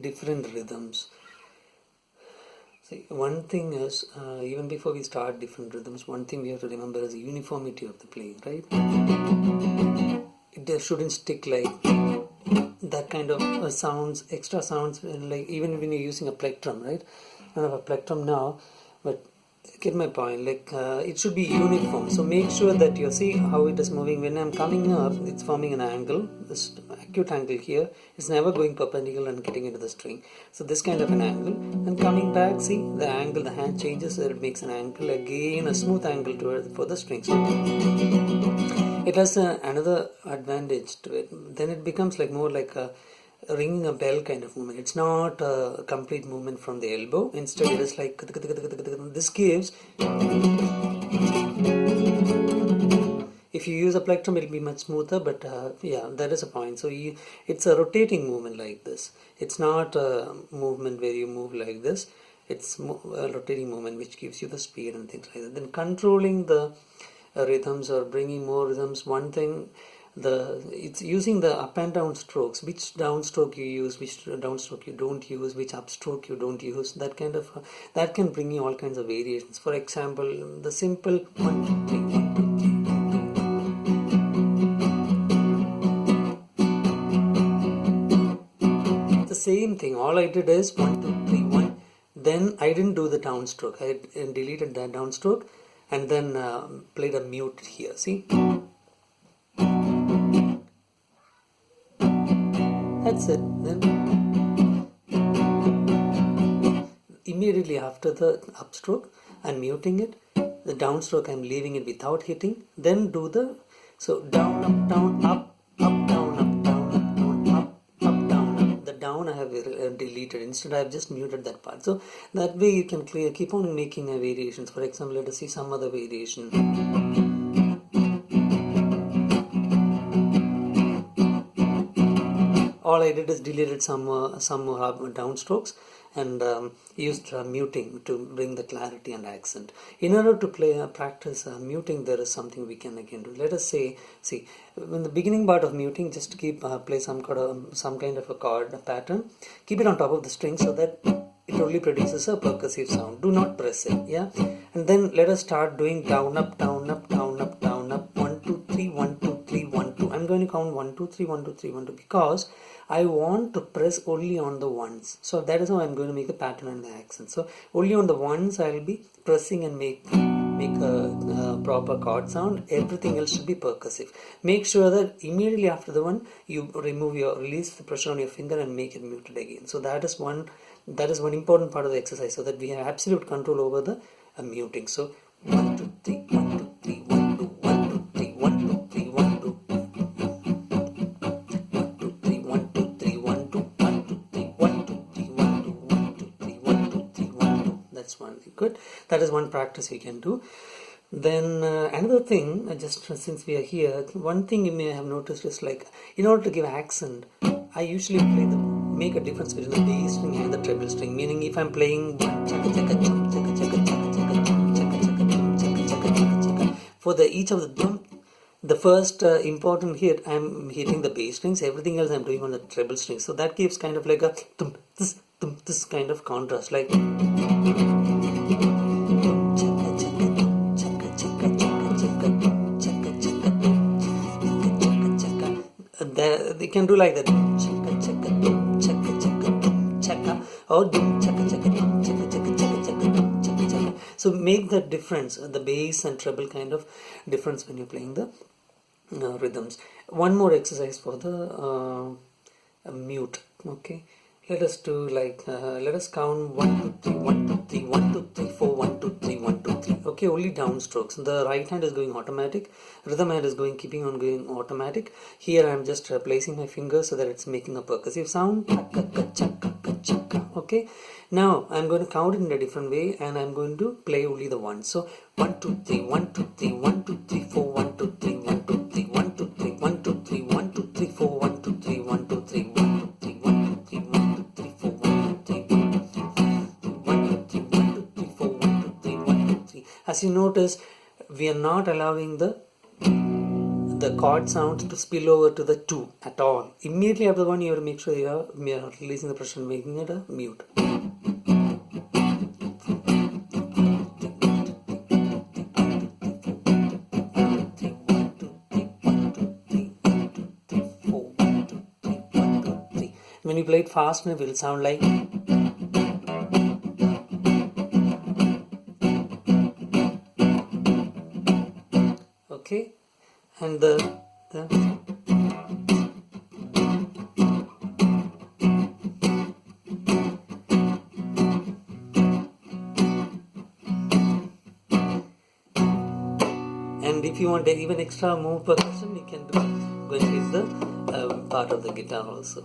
different rhythms. See, one thing is, even before we start different rhythms, one thing we have to remember is the uniformity of the playing, right? It shouldn't stick like that kind of sounds, extra sounds, like even when you're using a plectrum, right? I don't have a plectrum now, but get my point. Like it should be uniform. So make sure that you see how it is moving. When I'm coming up, it's forming an angle, this acute angle here. It's never going perpendicular and getting into the string. So this kind of an angle. And coming back, see the angle, the hand changes, so it makes an angle again, a smooth angle to it for the string. So it has another advantage to it. Then it becomes like more like a ringing a bell kind of movement. It's not a complete movement from the elbow. Instead, it is like this gives. If you use a plectrum, it will be much smoother. But yeah, that is a point. So it's a rotating movement like this. It's not a movement where you move like this. It's a rotating movement which gives you the speed and things like that. Then controlling the rhythms or bringing more rhythms. One thing. It's using the up and down strokes, which downstroke you use, which downstroke you don't use, which upstroke you don't use. That kind of that can bring you all kinds of variations. For example, the simple 1 2 3 1 2 3. The same thing. All I did is 1 2 3 1. Then I didn't do the downstroke. I deleted that downstroke and then played a mute here. See. That's it. Then immediately after the upstroke, I'm muting it. The downstroke, I'm leaving it without hitting. Then do the down, up, down, up, down, up, down, up, down, up, down, up. The down I have deleted. Instead, I have just muted that part. So that way you can keep on making variations. For example, let us see some other variation. All I did is deleted some downstrokes and used muting to bring the clarity and accent. In order to practice muting, there is something we can again do. Let us say, see, in the beginning part of muting, just keep play some kind of a chord pattern. Keep it on top of the string so that it only produces a percussive sound. Do not press it, yeah. And then let us start doing down, up, down, up, down, up, down, up. 1 2 3 1 2 3 1 2. I'm going to count 1 2 3 1 2 3 1 2 because I want to press only on the ones. So that is how I'm going to make a pattern and the accent. So only on the ones I will be pressing and make a proper chord sound. Everything else should be percussive. Make sure that immediately after the one you release the pressure on your finger and make it muted again. So that is one important part of the exercise, so that we have absolute control over the muting. So 1 2 3 1 2 3 1 2 1 2 3 1 2 3 1 2 good. That is one practice we can do. Then another thing, just since we are here, one thing you may have noticed is like, in order to give accent, I usually make a difference between the bass string and the treble string. Meaning, if I'm playing for each of the drum, the first important hit, I'm hitting the bass strings. Everything else I'm doing on the treble strings. So that gives kind of like a this kind of contrast, like. They can do like that, or so make that difference, the bass and treble kind of difference when you're playing the rhythms. One more exercise for the mute. Okay, let us do like let us count 1 2 3 1 2 3 1 2 3 4 1 2 3 1 2 3. Okay, only down strokes. The right hand is going automatic, rhythm hand is keeping on going automatic. Here I am just placing my fingers so that it's making a percussive sound. Okay, now I'm going to count it in a different way, and I'm going to play only the ones. So 1 2 3 1 2 3 1 2 3 4 1 2 3 1 2 3 1 2 3 1 2 3 1 2 3 4 1 2 3 1 2 3 1 2 3 1 2 3 1 2 3 4 1 2 3 As you notice, we are not allowing the the chord sounds to spill over to the 2 at all. Immediately after the 1, you have to make sure you are releasing the pressure and making it a mute. When you play it fast, it will sound like. Okay, and and if you want even extra more percussion, you can do going with the part of the guitar also.